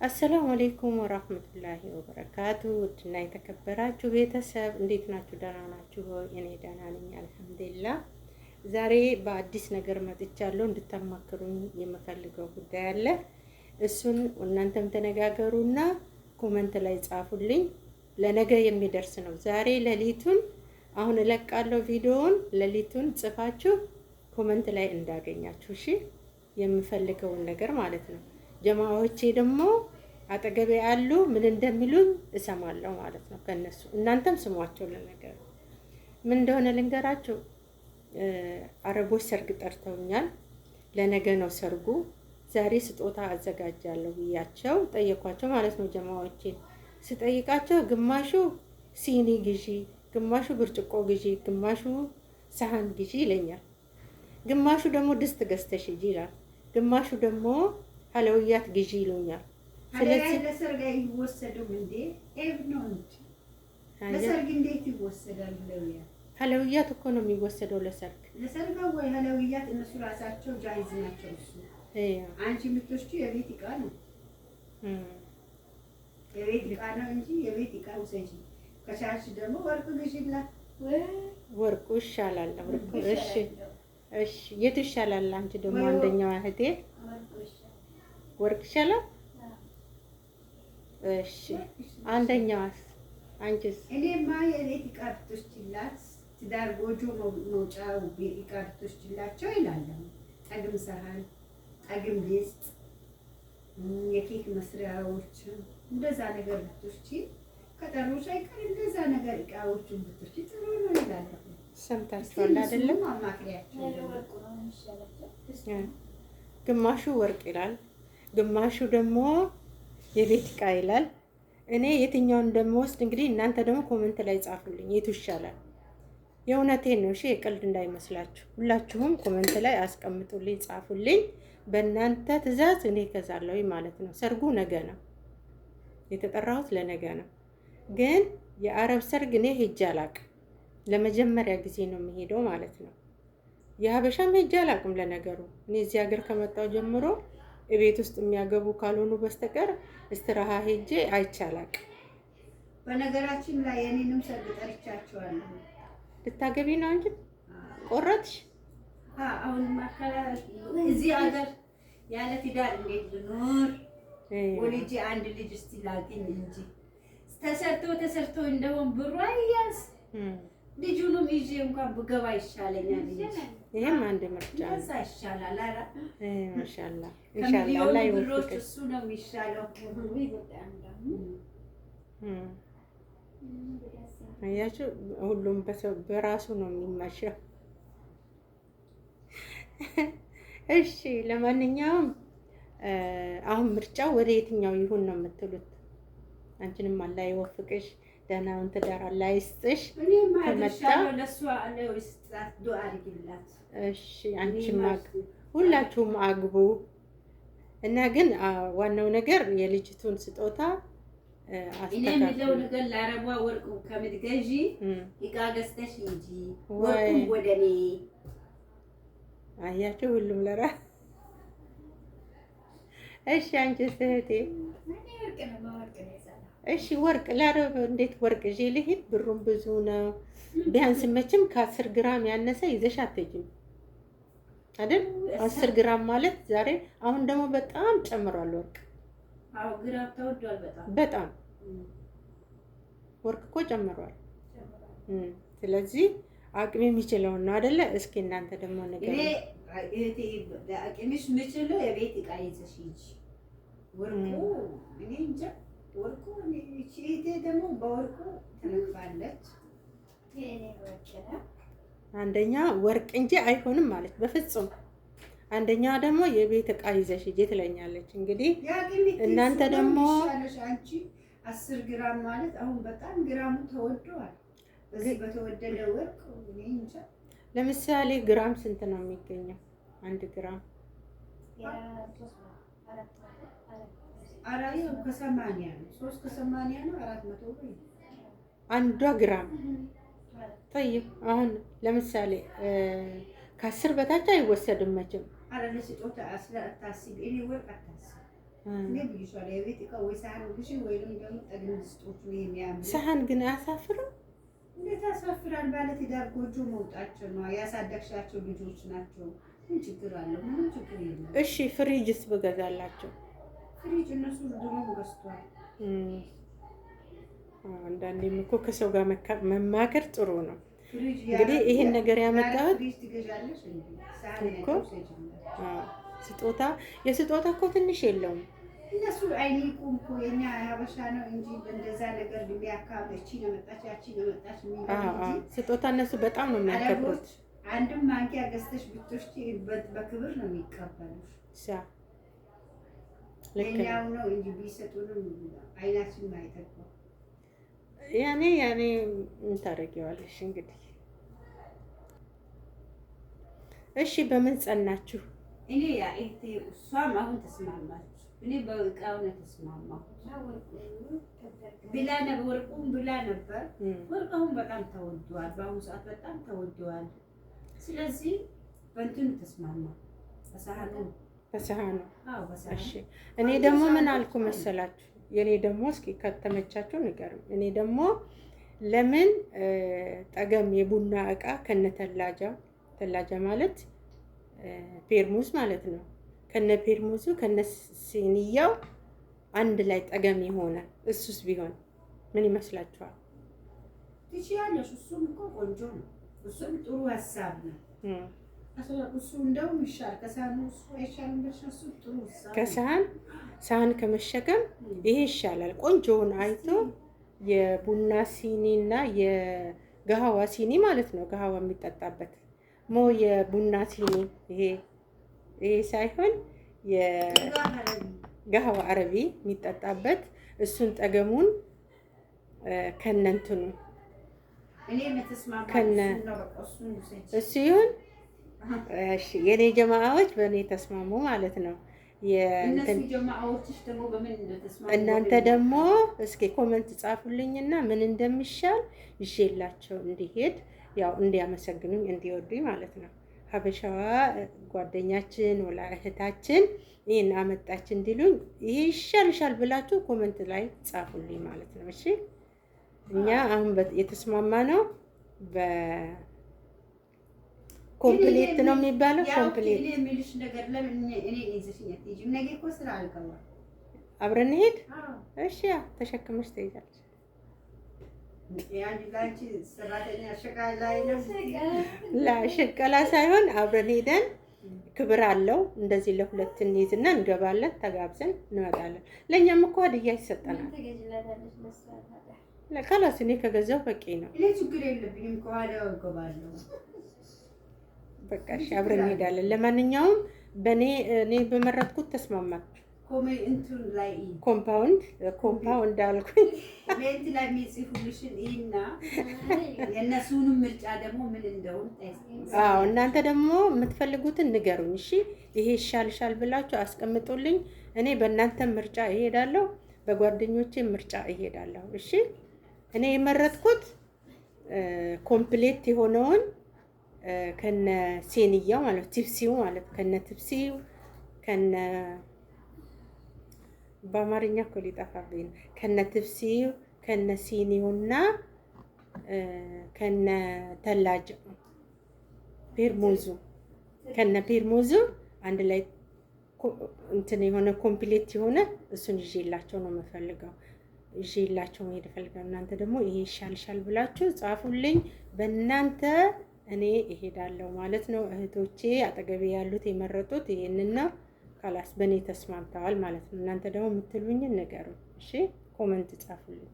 አሰላሙ አሌይኩም ወራህመቱላሂ ወበረካቱ። ውድና የተከበራችሁ ቤተሰብ እንዴት ናችሁ? ደህና ናችሁ? እኔ ደህና ነኝ አልሐምዱሊላህ። ዛሬ በአዲስ ነገር መጥቻለሁ። እንድታማክሩኝ የምፈልገው ጉዳይ አለ። እሱን እናንተም ተነጋገሩና ኮመንት ላይ ጻፉልኝ። ለነገ የሚደርስ ነው። ዛሬ ሌሊቱን አሁን እለቃለሁ ቪዲዮውን። ሌሊቱን ጽፋችሁ ኮመንት ላይ እንዳገኛችሁ እሺ፣ የምፈልገውን ነገር ማለት ነው። ጀማዎቼ ደግሞ አጠገቤ ያሉ ምን እንደሚሉኝ እሰማለሁ ማለት ነው ከነሱ። እናንተም ስሟቸው። ለነገሩ ምን እንደሆነ ልንገራችሁ። አረቦች ሰርግ ጠርተውኛል። ለነገ ነው ሰርጉ። ዛሬ ስጦታ አዘጋጃለሁ ብያቸው ጠየኳቸው ማለት ነው። ጀማዎቼ ስጠይቃቸው ግማሹ ሲኒ ግዢ፣ ግማሹ ብርጭቆ ግዢ፣ ግማሹ ሳህን ግዢ ይለኛል። ግማሹ ደግሞ ድስት ገዝተሽ ሂጂ ይላል። ግማሹ ደግሞ ሀለውያት ግዢ ይሉኛል። ስለዚህ ለሰርግ አይወሰዱም እንዴ? ኤብ ነው እንጂ ለሰርግ እንዴት ይወሰዳል? ሀለውያት እኮ ነው የሚወሰደው ለሰርግ። ለሰርግ ወይ ሀለውያት እነሱ ራሳቸው ጃይዝ ናቸው። እሱ አንቺ የምትወስጂው የቤት ዕቃ ነው። የቤት ዕቃ ነው እንጂ የቤት ዕቃ ውሰጂ። ከቻልሽ ደግሞ ወርቅ ግዢላት። ወርቁ ይሻላል። ወርቁ እሺ፣ እሺ። የቱ ይሻላል? አንቺ ደግሞ አንደኛዋ እህቴ ወርቅ ይሻላል። እሺ፣ አንደኛዋስ? አንቺስ? እኔማ የቤት ዕቃ ብትወስጂላት ትዳር ጎጆ መውጫው ዕቃ ብትወስጂላቸው ይላለሁ። ጠግም ሰሃን፣ ጠግም ድስት፣ የኬክ መስሪያዎች እንደዛ ነገር ብትወስጂ ከጠሩሽ አይቀር እንደዛ ነገር ዕቃዎችን ብትወስጂ ጥሩ ነው ይላለሁ። ሰምታችኋል አይደለም? ግማሹ ወርቅ ይላል፣ ግማሹ ደግሞ የቤት ዕቃ ይላል። እኔ የትኛውን እንደምወስድ እንግዲህ እናንተ ደግሞ ኮመንት ላይ ጻፉልኝ፣ የቱ ይሻላል? የእውነቴን ነው እሺ፣ የቀልድ እንዳይመስላችሁ። ሁላችሁም ኮመንት ላይ አስቀምጡልኝ፣ ጻፉልኝ። በእናንተ ትዕዛዝ እኔ እገዛለሁ ማለት ነው። ሰርጉ ነገ ነው፣ የተጠራሁት ለነገ ነው። ግን የአረብ ሰርግ እኔ ሄጄ አላቅም። ለመጀመሪያ ጊዜ ነው የሚሄደው ማለት ነው። የሀበሻም ሄጄ አላቅም። ለነገሩ እኔ እዚህ ሀገር ከመጣሁ ጀምሮ ቤት ውስጥ የሚያገቡ ካልሆኑ በስተቀር እስትራሃ ሄጄ አይቻላቅ። በነገራችን ላይ የኔንም ሰርግ ጠርቻቸዋለሁ። ልታገቢ ነው እንጂ ቆረጥሽ? አሁን እዚህ ሀገር ያለ ትዳር እንዴት ልኖር? ወልጄ አንድ ልጅ እስቲ ላግኝ እንጂ ተሰርቶ እንደሆን ብሩ አይያዝ። ልጁንም ይዤ እንኳን ብገባ ይሻለኛል እንጂ ይሄም አንድ ምርጫ ነው። እዛ ይሻላል። ኧረ ማሻአላ ኢንሻአላህ ላይ ብሮች እሱ ነው የሚሻለው። አያችሁ፣ ሁሉም በራሱ ነው የሚመሸው። እሺ፣ ለማንኛውም አሁን ምርጫው ወደ የትኛው ይሁን ነው የምትሉት? አንቺንም አላህ ይወፍቅሽ፣ ደህናውን ትዳር አላህ ይስጥሽ። ከመጣ ለሷ አለው ይስጣት፣ ዱአ አድርጊላት። እሺ፣ አንቺም ሁላችሁም አግቡ እና ግን ዋናው ነገር የልጅቱን ስጦታ እኔ የምለው ነገር ለአረቧ ወርቁ ከምትገዢ ዕቃ ገዝተሽ እንጂ ወርቁ ወደ እኔ። አያችሁ፣ ሁሉም ለራ። እሺ፣ አንቺስ እህቴ? እሺ፣ ወርቅ ለአረብ እንዴት ወርቅ ይዤ ልሂድ? ብሩም ብዙ ነው። ቢያንስ መቼም ከ10 ግራም ያነሰ ይዘሽ አትሄጂም አይደል? 10 ግራም ማለት ዛሬ አሁን ደግሞ በጣም ጨምሯል ወርቅ። አዎ፣ ግራም ተወዷል በጣም ወርቅ እኮ ጨምሯል። ስለዚህ አቅሜ የሚችለውን ነው አይደለ? እስኪ እናንተ ደግሞ ነገር እኔ እህቴ አቅምሽ የምችለው የቤት ዕቃ ይዘሽ ሂጂ። ወርቁ እኔ እንጃ። ወርቁ እህቴ ደግሞ በወርቁ ትለፋለች። አንደኛ ወርቅ እንጂ አይሆንም ማለት በፍጹም። አንደኛ ደግሞ የቤት ዕቃ ይዘሽ ሂጂ ትለኛለች። እንግዲህ እናንተ ደግሞ አንቺ 10 ግራም ማለት አሁን በጣም ግራሙ ተወዷል። በዚህ በተወደደ ወርቅ እኔ እንጃ። ለምሳሌ ግራም ስንት ነው የሚገኘው? 1 ግራም አራዩ ከ80 ነው። 3 ከ80 ነው። 400 ብር አንዷ ግራም። طيب አሁን ለምሳሌ ከ10 በታች አይወሰድም መቼም። አረ ለስጦታ አታስቢ። እኔ ወርቅ አታስቢ። እኔ ብዬሻለሁ የቤት ዕቃ ወይ ሳህን ብሽ ወይንም ደግሞ ጠግን ድስቶቹ የሚያምሩ ሳህን ግን አያሳፍርም? እንዴት ያሳፍራል? ባለ ትዳር ጎጆ መውጣቸው ነው። ያሳደግሻቸው ልጆች ናቸው። ምን ችግር አለው? ምንም ችግር የለም። እሺ ፍሪጅስ ብገዛላቸው? ፍሪጅ እነሱ ድሮ ገዝቷል። አንዳንዴም እኮ ከሰው ጋር መማከር ጥሩ ነው። ፍሪጅ እንግዲህ ይሄን ነገር ያመጣሁት ፍሪጅ ትገዣለሽ እንዴ? ሳህን እኮ ስጦታ የስጦታ እኮ ትንሽ የለውም። እነሱ አይኒቁም እኮ የኛ ሀበሻ ነው እንጂ በእንደዛ ነገር ሊያካብ እቺ ነው መጣች ያቺ ነው መጣች የሚባል ስጦታ እነሱ በጣም ነው የሚያከብሩት። አንድም ማንኪያ ገዝተሽ ብትወስጂ በክብር ነው የሚቀበሉሽ። ለኛው ነው እንጂ ቢሰጡንም አይናችን ማይተቀው ያኔ ምን ታደርጊዋለሽ እንግዲህ። እሺ በምን ጸናችሁ? እኔ ያ እሷም አሁን ተስማማች። እኔ በእቃው ነው ተስማማሁ። ብላ ነበር ወርቁም ብላ ነበር። ወርቁም በጣም ተወዷል። በአሁኑ ሰዓት በጣም ተወዷል። ስለዚህ በእንትኑ ተስማማ። በሳህኑ አዎ በሳህኑ። እሺ እኔ ደግሞ ምን አልኩ መሰላችሁ? የኔ ደግሞ እስኪ ከተመቻችሁ ንገሩኝ። እኔ ደግሞ ለምን ጠገም የቡና እቃ ተላጃ ማለት ፔርሙዝ ማለት ነው። ከነ ፔርሙዙ ከነ ሲኒያው አንድ ላይ ጠገም ይሆናል። እሱስ ቢሆን ምን ይመስላችኋል? ትችያለሽ። እሱም እኮ ቆንጆ ነው። እሱም ጥሩ ሀሳብ ነው። እሱ እንደውም ይሻል ከሳህኑ። እሱ አይሻልም? እሱ ጥሩ ሀሳብ ሳህን ከመሸከም ይሄ ይሻላል። ቆንጆውን አይቶ የቡና ሲኒና የገሃዋ ሲኒ ማለት ነው። ገሃዋ የሚጠጣበት የቡና ሲኒ ይሄ ሳይሆን የገሃዋ አረቢ የሚጠጣበት እሱን ጠገሙን ከነንትኑ እሱ ይሁን። እሺ የኔ ጀማዓዎች በእኔ ተስማሙ ማለት ነው። እናንተ ደግሞ እስኪ ኮመንት ጻፉልኝና ምን እንደሚሻል ይዤላቸው እንዲሄድ ያው እንዲያመሰግኑኝ እንዲወዱኝ ማለት ነው። ሀበሻዋ ጓደኛችን ወላ እህታችን ይሄን አመጣች እንዲሉኝ ይሄ ይሻልሻል ብላችሁ ኮመንት ላይ ጻፉልኝ ማለት ነው። እሺ እኛ አሁን የተስማማ ነው ኮምፕሊት ነው የሚባለው። ኮምፕሊት እኔ የሚልሽ ነገር ለምን እኔ ይዘሽኝ አትሄጂ? ነገ እኮ ስራ አልገባም። አብረን እንሂድ። እሺ ያ ተሸክመሽ ትሄጃለሽ። ያንቺ ሰራተኛ ሸቃላ ነው ለሸቀላ ሳይሆን አብረን ሄደን ክብር አለው። እንደዚህ ለሁለት እንይዝና እንገባለን፣ ተጋብዘን እንመጣለን። ለኛም እኮ ሀዲያ ይሰጠናል። ለካላስ እኔ ከገዛው በቂ ነው። እኔ ችግር የለብኝም። ከኋላው እገባለሁ። በቃ እሺ አብረን እንሄዳለን። ለማንኛውም እኔ በመረጥኩት ተስማማችሁ። ኮምፓውንድ አልኩኝ። ኮሜንት ላይ የሚጽፉልሽን እና የእነሱንም ምርጫ ደግሞ ምን እንደሆነ አዎ እናንተ ደግሞ የምትፈልጉትን ንገሩኝ። እሺ ይሄ ይሻልሻል ብላችሁ አስቀምጡልኝ። እኔ በእናንተ ምርጫ እሄዳለሁ፣ በጓደኞቼ ምርጫ እሄዳለሁ። እሺ እኔ የመረጥኩት ኮምፕሌት የሆነውን ከነ ሲኒያው ማለት ቲፕሲው ማለት ከነ ቲፕሲው ከነ በአማርኛ እኮ ሊጠፋብኝ ከነ ቲፕሲው ከነ ሲኒውና ከነ ተላጅ ፔርሙዙ ከነ ፔርሙዙ አንድ ላይ እንትን የሆነ ኮምፕሌት የሆነ እሱን ይዤላቸው ነው የምፈልገው። ይዤላቸው መሄድ እፈልጋለሁ። እናንተ ደግሞ ይሄ ይሻልሻል ብላችሁ ጻፉልኝ። በእናንተ እኔ እሄዳለሁ ማለት ነው። እህቶቼ አጠገቤ ያሉት የመረጡት ይሄንን ነው። ካላስ በእኔ ተስማምተዋል ማለት ነው። እናንተ ደግሞ የምትሉኝን ንገሩኝ። እሺ ኮመንት ጻፉልኝ።